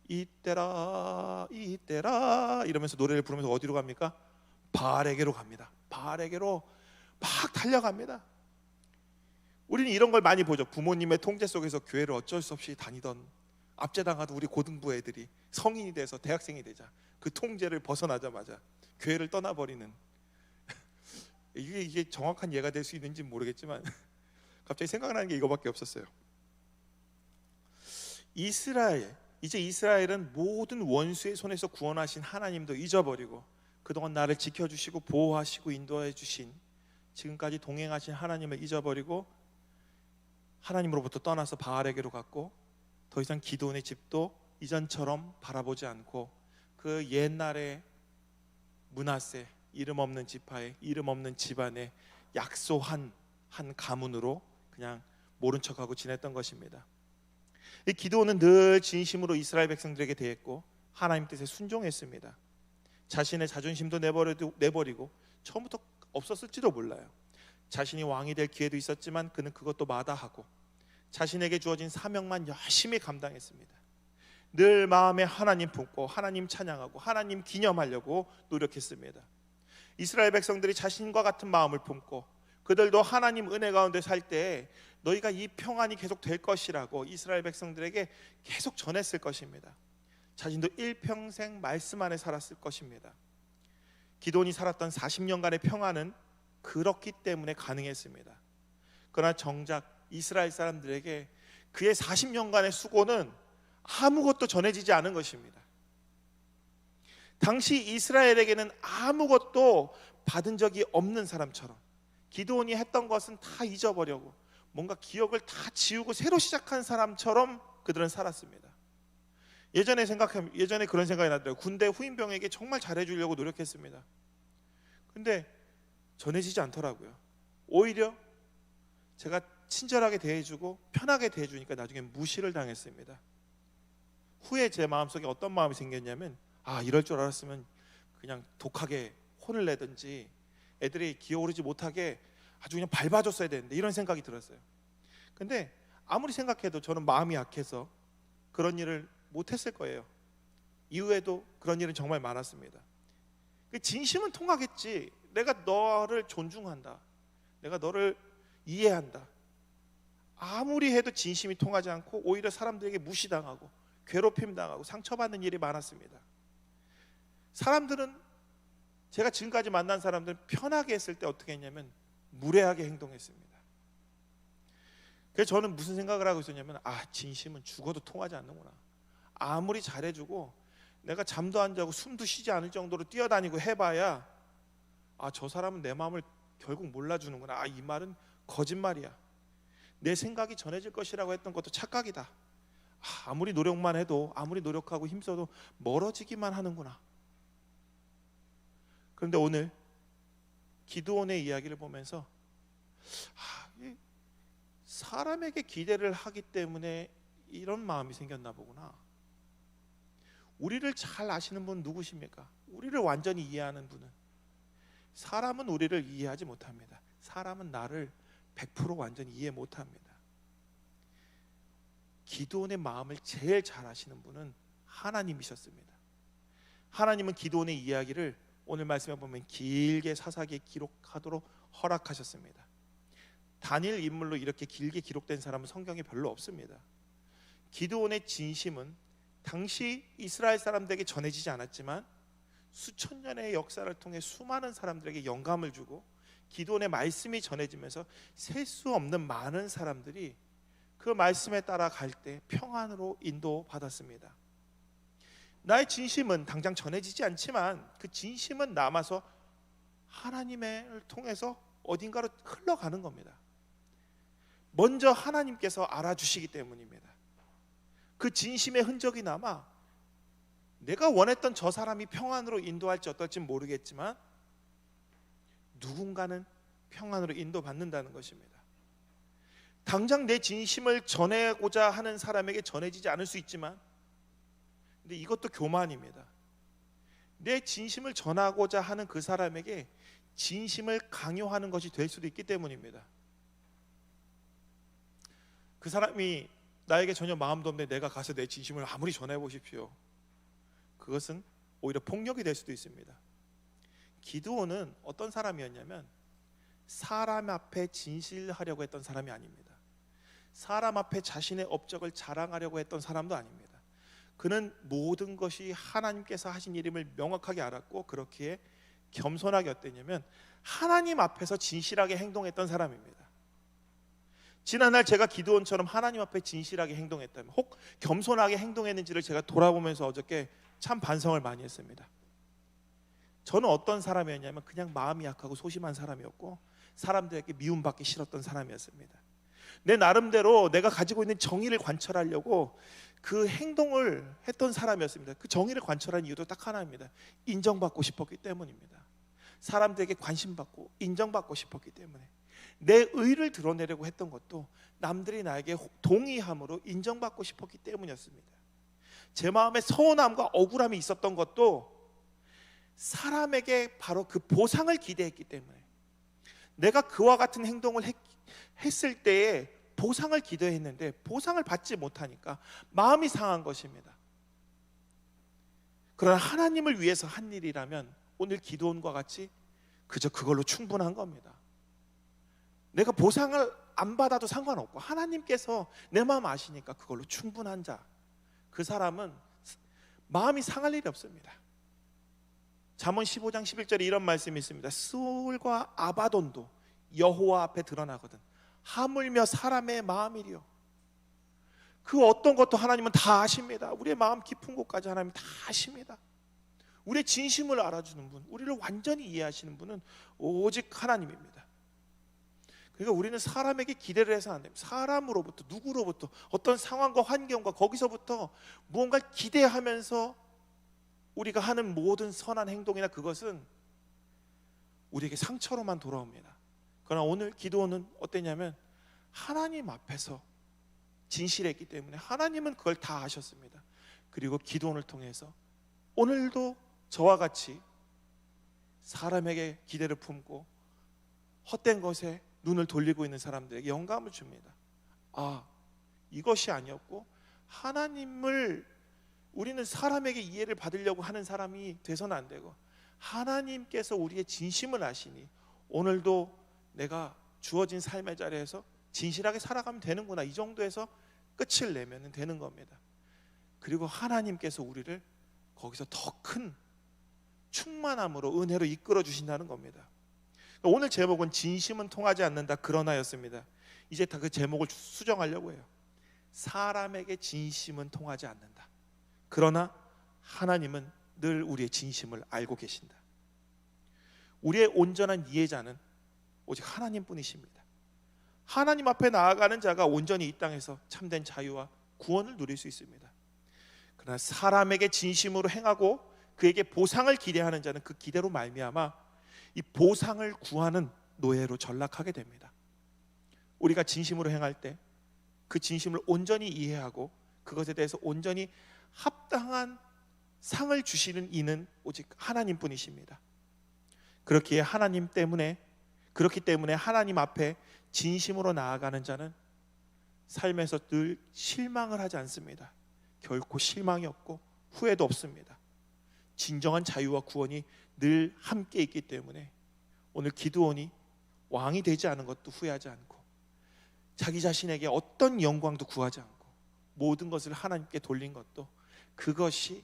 이때라 이때라 이러면서 노래를 부르면서 어디로 갑니까? 바알에게로 갑니다. 바알에게로 막 달려갑니다. 우리는 이런 걸 많이 보죠. 부모님의 통제 속에서 교회를 어쩔 수 없이 다니던, 압제당하던 우리 고등부 애들이 성인이 돼서 대학생이 되자 그 통제를 벗어나자마자 교회를 떠나버리는 이게 정확한 예가 될 수 있는지 모르겠지만 갑자기 생각나는 게 이거밖에 없었어요. 이제 이스라엘은 모든 원수의 손에서 구원하신 하나님도 잊어버리고 그동안 나를 지켜주시고 보호하시고 인도해 주신, 지금까지 동행하신 하나님을 잊어버리고 하나님으로부터 떠나서 바알에게로 갔고, 더 이상 기드온의 집도 이전처럼 바라보지 않고 그 옛날의 므낫세, 이름 없는 지파의 이름 없는 집안의 약소한 한 가문으로 그냥 모른 척하고 지냈던 것입니다. 이 기드온은 늘 진심으로 이스라엘 백성들에게 대했고 하나님 뜻에 순종했습니다. 자신의 자존심도 내버리고 처음부터 없었을지도 몰라요. 자신이 왕이 될 기회도 있었지만 그는 그것도 마다하고 자신에게 주어진 사명만 열심히 감당했습니다. 늘 마음에 하나님 품고 하나님 찬양하고 하나님 기념하려고 노력했습니다. 이스라엘 백성들이 자신과 같은 마음을 품고 그들도 하나님 은혜 가운데 살 때 너희가 이 평안이 계속 될 것이라고 이스라엘 백성들에게 계속 전했을 것입니다. 자신도 일평생 말씀 안에 살았을 것입니다. 기드온이 살았던 40년간의 평안은 그렇기 때문에 가능했습니다. 그러나 정작 이스라엘 사람들에게 그의 40년간의 수고는 아무것도 전해지지 않은 것입니다. 당시 이스라엘에게는 아무것도 받은 적이 없는 사람처럼 기드온이 했던 것은 다 잊어버리고 뭔가 기억을 다 지우고 새로 시작한 사람처럼 그들은 살았습니다. 예전에 그런 생각이 나더라고요. 군대 후임병에게 정말 잘해주려고 노력했습니다. 근데 전해지지 않더라고요. 오히려 제가 친절하게 대해주고 편하게 대해주니까 나중에 무시를 당했습니다. 후에 제 마음속에 어떤 마음이 생겼냐면 이럴 줄 알았으면 그냥 독하게 혼을 내든지 애들이 기어오르지 못하게 아주 그냥 밟아줬어야 되는데, 이런 생각이 들었어요. 근데 아무리 생각해도 저는 마음이 약해서 그런 일을 못했을 거예요. 이후에도 그런 일은 정말 많았습니다. 진심은 통하겠지. 내가 너를 존중한다, 내가 너를 이해한다. 아무리 해도 진심이 통하지 않고 오히려 사람들에게 무시당하고 괴롭힘당하고 상처받는 일이 많았습니다. 사람들은, 제가 지금까지 만난 사람들은 편하게 했을 때 어떻게 했냐면 무례하게 행동했습니다. 그래서 저는 무슨 생각을 하고 있었냐면, 진심은 죽어도 통하지 않는구나. 아무리 잘해주고 내가 잠도 안 자고 숨도 쉬지 않을 정도로 뛰어다니고 해봐야 저 사람은 내 마음을 결국 몰라주는구나. 이 말은 거짓말이야. 내 생각이 전해질 것이라고 했던 것도 착각이다. 아무리 노력만 해도, 아무리 노력하고 힘써도 멀어지기만 하는구나. 그런데 오늘 기드온의 이야기를 보면서 사람에게 기대를 하기 때문에 이런 마음이 생겼나 보구나. 우리를 잘 아시는 분 누구십니까? 우리를 완전히 이해하는 분은, 사람은 우리를 이해하지 못합니다. 사람은 나를 100% 완전히 이해 못합니다. 기드온의 마음을 제일 잘 아시는 분은 하나님이셨습니다. 하나님은 기드온의 이야기를 오늘 말씀에 보면 길게 사사기에 기록하도록 허락하셨습니다. 단일 인물로 이렇게 길게 기록된 사람은 성경에 별로 없습니다. 기드온의 진심은 당시 이스라엘 사람들에게 전해지지 않았지만 수천 년의 역사를 통해 수많은 사람들에게 영감을 주고 기드온의 말씀이 전해지면서 셀 수 없는 많은 사람들이 그 말씀에 따라 갈 때 평안으로 인도받았습니다. 나의 진심은 당장 전해지지 않지만 그 진심은 남아서 하나님을 통해서 어딘가로 흘러가는 겁니다. 먼저 하나님께서 알아주시기 때문입니다. 그 진심의 흔적이 남아 내가 원했던 저 사람이 평안으로 인도할지 어떨지 모르겠지만 누군가는 평안으로 인도받는다는 것입니다. 당장 내 진심을 전하고자 하는 사람에게 전해지지 않을 수 있지만, 근데 이것도 교만입니다. 내 진심을 전하고자 하는 그 사람에게 진심을 강요하는 것이 될 수도 있기 때문입니다. 그 사람이 나에게 전혀 마음도 없는데 내가 가서 내 진심을 아무리 전해보십시오, 그것은 오히려 폭력이 될 수도 있습니다. 기드온은 어떤 사람이었냐면 사람 앞에 진실하려고 했던 사람이 아닙니다. 사람 앞에 자신의 업적을 자랑하려고 했던 사람도 아닙니다. 그는 모든 것이 하나님께서 하신 일임을 명확하게 알았고 그렇기에 겸손하게 어땠냐면 하나님 앞에서 진실하게 행동했던 사람입니다. 지난날 제가 기드온처럼 하나님 앞에 진실하게 행동했다면, 혹 겸손하게 행동했는지를 제가 돌아보면서 어저께 참 반성을 많이 했습니다. 저는 어떤 사람이었냐면 그냥 마음이 약하고 소심한 사람이었고 사람들에게 미움받기 싫었던 사람이었습니다. 내 나름대로 내가 가지고 있는 정의를 관철하려고 그 행동을 했던 사람이었습니다. 그 정의를 관철한 이유도 딱 하나입니다. 인정받고 싶었기 때문입니다. 사람들에게 관심받고 인정받고 싶었기 때문에 내 의를 드러내려고 했던 것도 남들이 나에게 동의함으로 인정받고 싶었기 때문이었습니다. 제 마음에 서운함과 억울함이 있었던 것도 사람에게 바로 그 보상을 기대했기 때문에, 내가 그와 같은 행동을 했을 때에 보상을 기대했는데 보상을 받지 못하니까 마음이 상한 것입니다. 그러나 하나님을 위해서 한 일이라면 오늘 기드온과 같이 그저 그걸로 충분한 겁니다. 내가 보상을 안 받아도 상관없고 하나님께서 내 마음 아시니까 그걸로 충분한 자, 그 사람은 마음이 상할 일이 없습니다. 잠언 15장 11절에 이런 말씀이 있습니다. 스올과 아바돈도 여호와 앞에 드러나거든 하물며 사람의 마음이리요. 그 어떤 것도 하나님은 다 아십니다. 우리의 마음 깊은 곳까지 하나님 다 아십니다. 우리의 진심을 알아주는 분, 우리를 완전히 이해하시는 분은 오직 하나님입니다. 그러니까 우리는 사람에게 기대를 해서 안 됩니다. 사람으로부터, 누구로부터, 어떤 상황과 환경과 거기서부터 무언가를 기대하면서 우리가 하는 모든 선한 행동이나 그것은 우리에게 상처로만 돌아옵니다. 그러나 오늘 기드온은 어땠냐면 하나님 앞에서 진실했기 때문에 하나님은 그걸 다 아셨습니다. 그리고 기드온을 통해서 오늘도 저와 같이 사람에게 기대를 품고 헛된 것에 눈을 돌리고 있는 사람들에게 영감을 줍니다. 이것이 아니었고 하나님을, 우리는 사람에게 이해를 받으려고 하는 사람이 돼서는 안 되고 하나님께서 우리의 진심을 아시니 오늘도 내가 주어진 삶의 자리에서 진실하게 살아가면 되는구나, 이 정도에서 끝을 내면 되는 겁니다. 그리고 하나님께서 우리를 거기서 더 큰 충만함으로, 은혜로 이끌어 주신다는 겁니다. 오늘 제목은 진심은 통하지 않는다 그러나였습니다. 이제 다 그 제목을 수정하려고 해요. 사람에게 진심은 통하지 않는다. 그러나 하나님은 늘 우리의 진심을 알고 계신다. 우리의 온전한 이해자는 오직 하나님뿐이십니다. 하나님 앞에 나아가는 자가 온전히 이 땅에서 참된 자유와 구원을 누릴 수 있습니다. 그러나 사람에게 진심으로 행하고 그에게 보상을 기대하는 자는 그 기대로 말미암아 이 보상을 구하는 노예로 전락하게 됩니다. 우리가 진심으로 행할 때 그 진심을 온전히 이해하고 그것에 대해서 온전히 합당한 상을 주시는 이는 오직 하나님뿐이십니다. 그렇기 때문에 하나님 앞에 진심으로 나아가는 자는 삶에서 늘 실망을 하지 않습니다. 결코 실망이 없고 후회도 없습니다. 진정한 자유와 구원이 늘 함께 있기 때문에 오늘 기드온이 왕이 되지 않은 것도 후회하지 않고 자기 자신에게 어떤 영광도 구하지 않고 모든 것을 하나님께 돌린 것도 그것이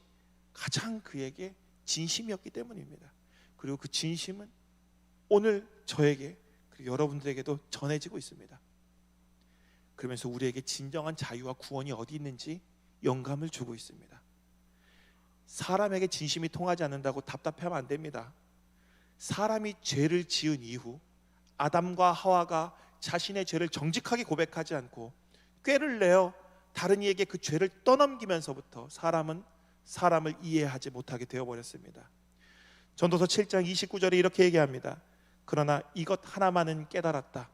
가장 그에게 진심이었기 때문입니다. 그리고 그 진심은 오늘 저에게 그리고 여러분들에게도 전해지고 있습니다. 그러면서 우리에게 진정한 자유와 구원이 어디 있는지 영감을 주고 있습니다. 사람에게 진심이 통하지 않는다고 답답해하면 안 됩니다. 사람이 죄를 지은 이후 아담과 하와가 자신의 죄를 정직하게 고백하지 않고 꾀를 내어 다른 이에게 그 죄를 떠넘기면서부터 사람은 사람을 이해하지 못하게 되어버렸습니다. 전도서 7장 29절에 이렇게 얘기합니다. 그러나 이것 하나만은 깨달았다.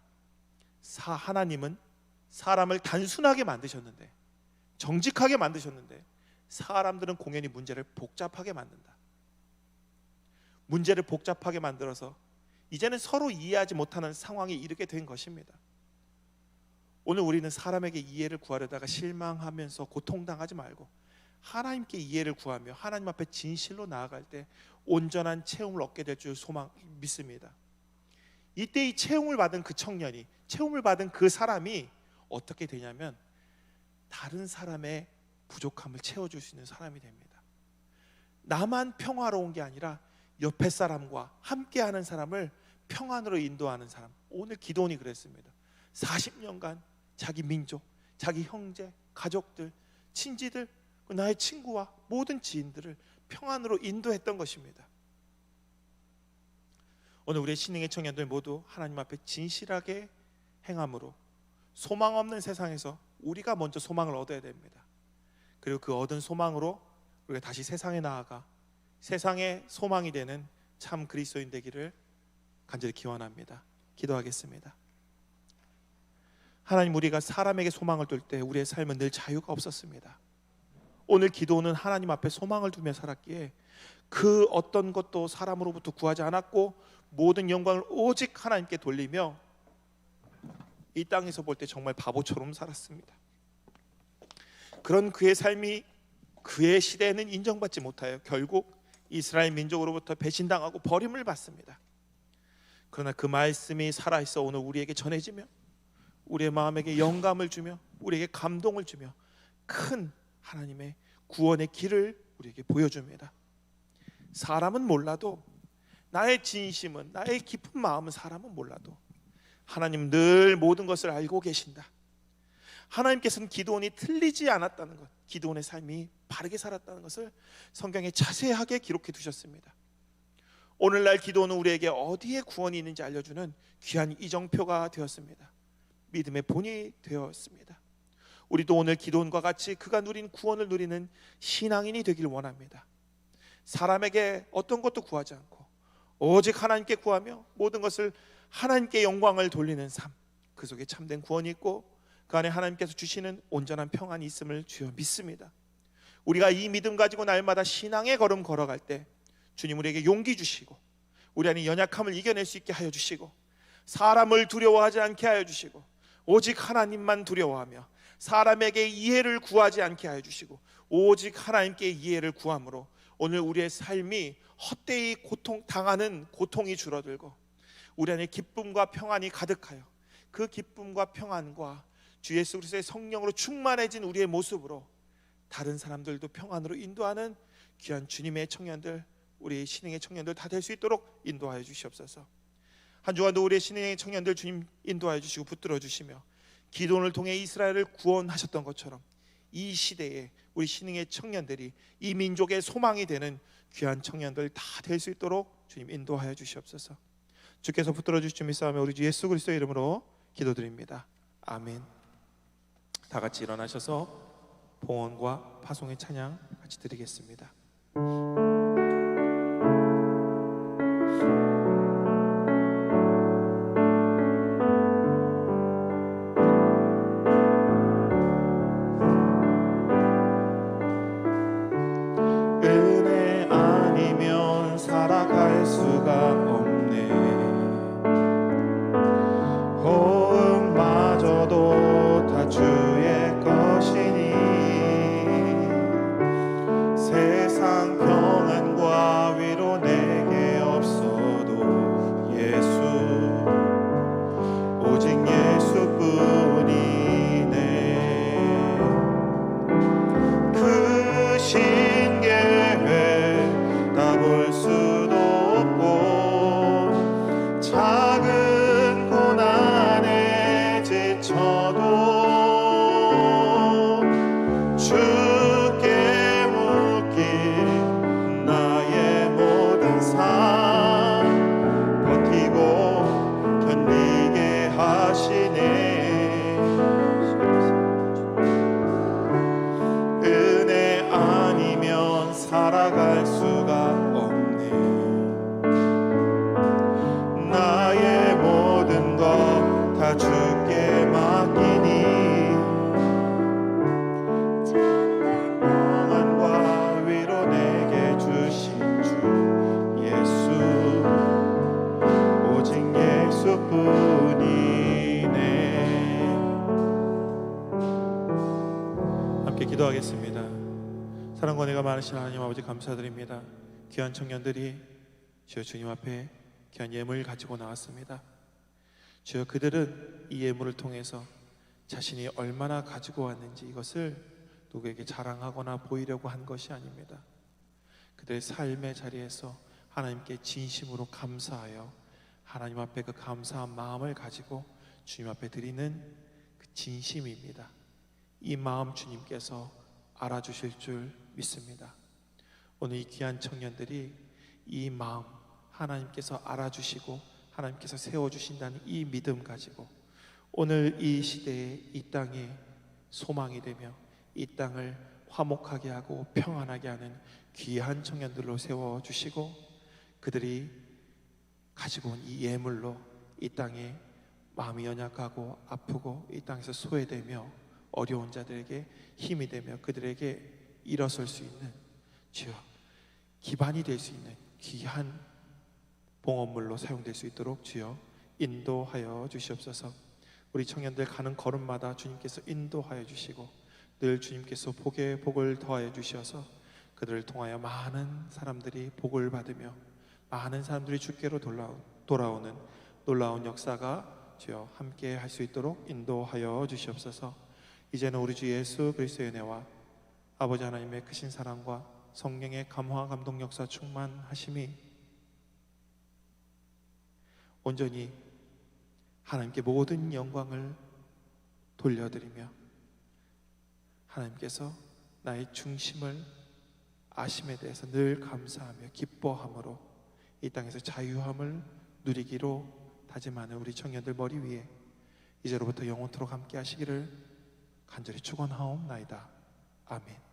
하나님은 사람을 단순하게 만드셨는데, 정직하게 만드셨는데 사람들은 공연히 문제를 복잡하게 만든다. 문제를 복잡하게 만들어서 이제는 서로 이해하지 못하는 상황에 이르게 된 것입니다. 오늘 우리는 사람에게 이해를 구하려다가 실망하면서 고통당하지 말고 하나님께 이해를 구하며 하나님 앞에 진실로 나아갈 때 온전한 체험을 얻게 될 줄 믿습니다. 이때 이 체험을 받은 그 청년이, 체험을 받은 그 사람이 어떻게 되냐면 다른 사람의 부족함을 채워줄 수 있는 사람이 됩니다. 나만 평화로운 게 아니라 옆에 사람과 함께하는 사람을 평안으로 인도하는 사람. 오늘 기도원이 그랬습니다. 40년간 자기 민족, 자기 형제, 가족들, 친지들, 나의 친구와 모든 지인들을 평안으로 인도했던 것입니다. 오늘 우리의 신흥의 청년들 모두 하나님 앞에 진실하게 행함으로 소망 없는 세상에서 우리가 먼저 소망을 얻어야 됩니다. 그리고 그 얻은 소망으로 우리가 다시 세상에 나아가 세상의 소망이 되는 참 그리스도인 되기를 간절히 기원합니다. 기도하겠습니다. 하나님, 우리가 사람에게 소망을 둘 때 우리의 삶은 늘 자유가 없었습니다. 오늘 기도는 하나님 앞에 소망을 두며 살았기에 그 어떤 것도 사람으로부터 구하지 않았고 모든 영광을 오직 하나님께 돌리며 이 땅에서 볼 때 정말 바보처럼 살았습니다. 그런 그의 삶이 그의 시대에는 인정받지 못하여 결국 이스라엘 민족으로부터 배신당하고 버림을 받습니다. 그러나 그 말씀이 살아있어 오늘 우리에게 전해지며 우리의 마음에게 영감을 주며 우리에게 감동을 주며 큰 하나님의 구원의 길을 우리에게 보여줍니다. 사람은 몰라도 나의 진심은, 나의 깊은 마음은 사람은 몰라도 하나님 늘 모든 것을 알고 계신다. 하나님께서는 기드온이 틀리지 않았다는 것, 기드온의 삶이 바르게 살았다는 것을 성경에 자세하게 기록해 두셨습니다. 오늘날 기도는 우리에게 어디에 구원이 있는지 알려주는 귀한 이정표가 되었습니다. 믿음의 본이 되었습니다. 우리도 오늘 기도원과 같이 그가 누린 구원을 누리는 신앙인이 되길 원합니다. 사람에게 어떤 것도 구하지 않고 오직 하나님께 구하며 모든 것을 하나님께 영광을 돌리는 삶, 그 속에 참된 구원이 있고 그 안에 하나님께서 주시는 온전한 평안이 있음을 주여 믿습니다. 우리가 이 믿음 가지고 날마다 신앙의 걸음 걸어갈 때 주님 우리에게 용기 주시고 우리 안에 연약함을 이겨낼 수 있게 하여 주시고 사람을 두려워하지 않게 하여 주시고 오직 하나님만 두려워하며 사람에게 이해를 구하지 않게 하여 주시고 오직 하나님께 이해를 구함으로 오늘 우리의 삶이 헛되이 당하는 고통이 줄어들고 우리 안에 기쁨과 평안이 가득하여 그 기쁨과 평안과 주 예수 그리스도의 성령으로 충만해진 우리의 모습으로 다른 사람들도 평안으로 인도하는 귀한 주님의 청년들, 우리 신흥의 청년들 다 될 수 있도록 인도하여 주시옵소서. 한 주간도 우리의 신흥의 청년들 주님 인도하여 주시고 붙들어 주시며 기도원을 통해 이스라엘을 구원하셨던 것처럼 이 시대에 우리 신흥의 청년들이 이 민족의 소망이 되는 귀한 청년들 다 될 수 있도록 주님 인도하여 주시옵소서. 주께서 붙들어 주실 줄 믿사오며 우리 주 예수 그리스도의 이름으로 기도드립니다. 아멘. 다 같이 일어나셔서 봉헌과 파송의 찬양 같이 드리겠습니다. 은혜 아니면 살아갈 수가 없네. 호흡마저도 다 주의 것이니 세상 평안과 위로 내게 없어도 예수 오직 예수뿐이네. 크신 계획 다 볼 수도 없고 작은 고난에 지쳐도 주께 묶인 나의 모든 삶 버티고 견디게 하시네. 은혜 아니면 살아갈 수가 없네. 나의 모든 것 다 주께 맡기니 평안과 위로 내게 주신 주 예수 오직 예수뿐이네. 함께 기도하겠습니다. 사랑과 은혜가 많으신 하나님 아버지 감사드립니다. 귀한 청년들이 주여 주님 앞에 귀한 예물을 가지고 나왔습니다. 주여 그들은 이 예물을 통해서 자신이 얼마나 가지고 왔는지 이것을 누구에게 자랑하거나 보이려고 한 것이 아닙니다. 그들의 삶의 자리에서 하나님께 진심으로 감사하여 하나님 앞에 그 감사한 마음을 가지고 주님 앞에 드리는 그 진심입니다. 이 마음 주님께서 알아주실 줄 믿습니다. 오늘 이 귀한 청년들이 이 마음 하나님께서 알아주시고 하나님께서 세워주신다는 이 믿음 가지고 오늘 이 시대에 이 땅에 소망이 되며 이 땅을 화목하게 하고 평안하게 하는 귀한 청년들로 세워주시고 그들이 가지고 온 이 예물로 이 땅에 마음이 연약하고 아프고 이 땅에서 소외되며 어려운 자들에게 힘이 되며 그들에게 일어설 수 있는 주여 기반이 될 수 있는 귀한 봉헌물로 사용될 수 있도록 주여 인도하여 주시옵소서. 우리 청년들 가는 걸음마다 주님께서 인도하여 주시고 늘 주님께서 복에 복을 더하여 주셔서 그들을 통하여 많은 사람들이 복을 받으며 많은 사람들이 주께로 돌아오는 놀라운 역사가 주여 함께 할 수 있도록 인도하여 주시옵소서. 이제는 우리 주 예수 그리스도의 은혜와 아버지 하나님의 크신 사랑과 성령의 감화 감동 역사 충만하심이 온전히 하나님께 모든 영광을 돌려드리며 하나님께서 나의 중심을 아심에 대해서 늘 감사하며 기뻐함으로 이 땅에서 자유함을 누리기로 다짐하는 우리 청년들 머리 위에 이제로부터 영원토록 함께 하시기를 간절히 축원하옵나이다. 아멘.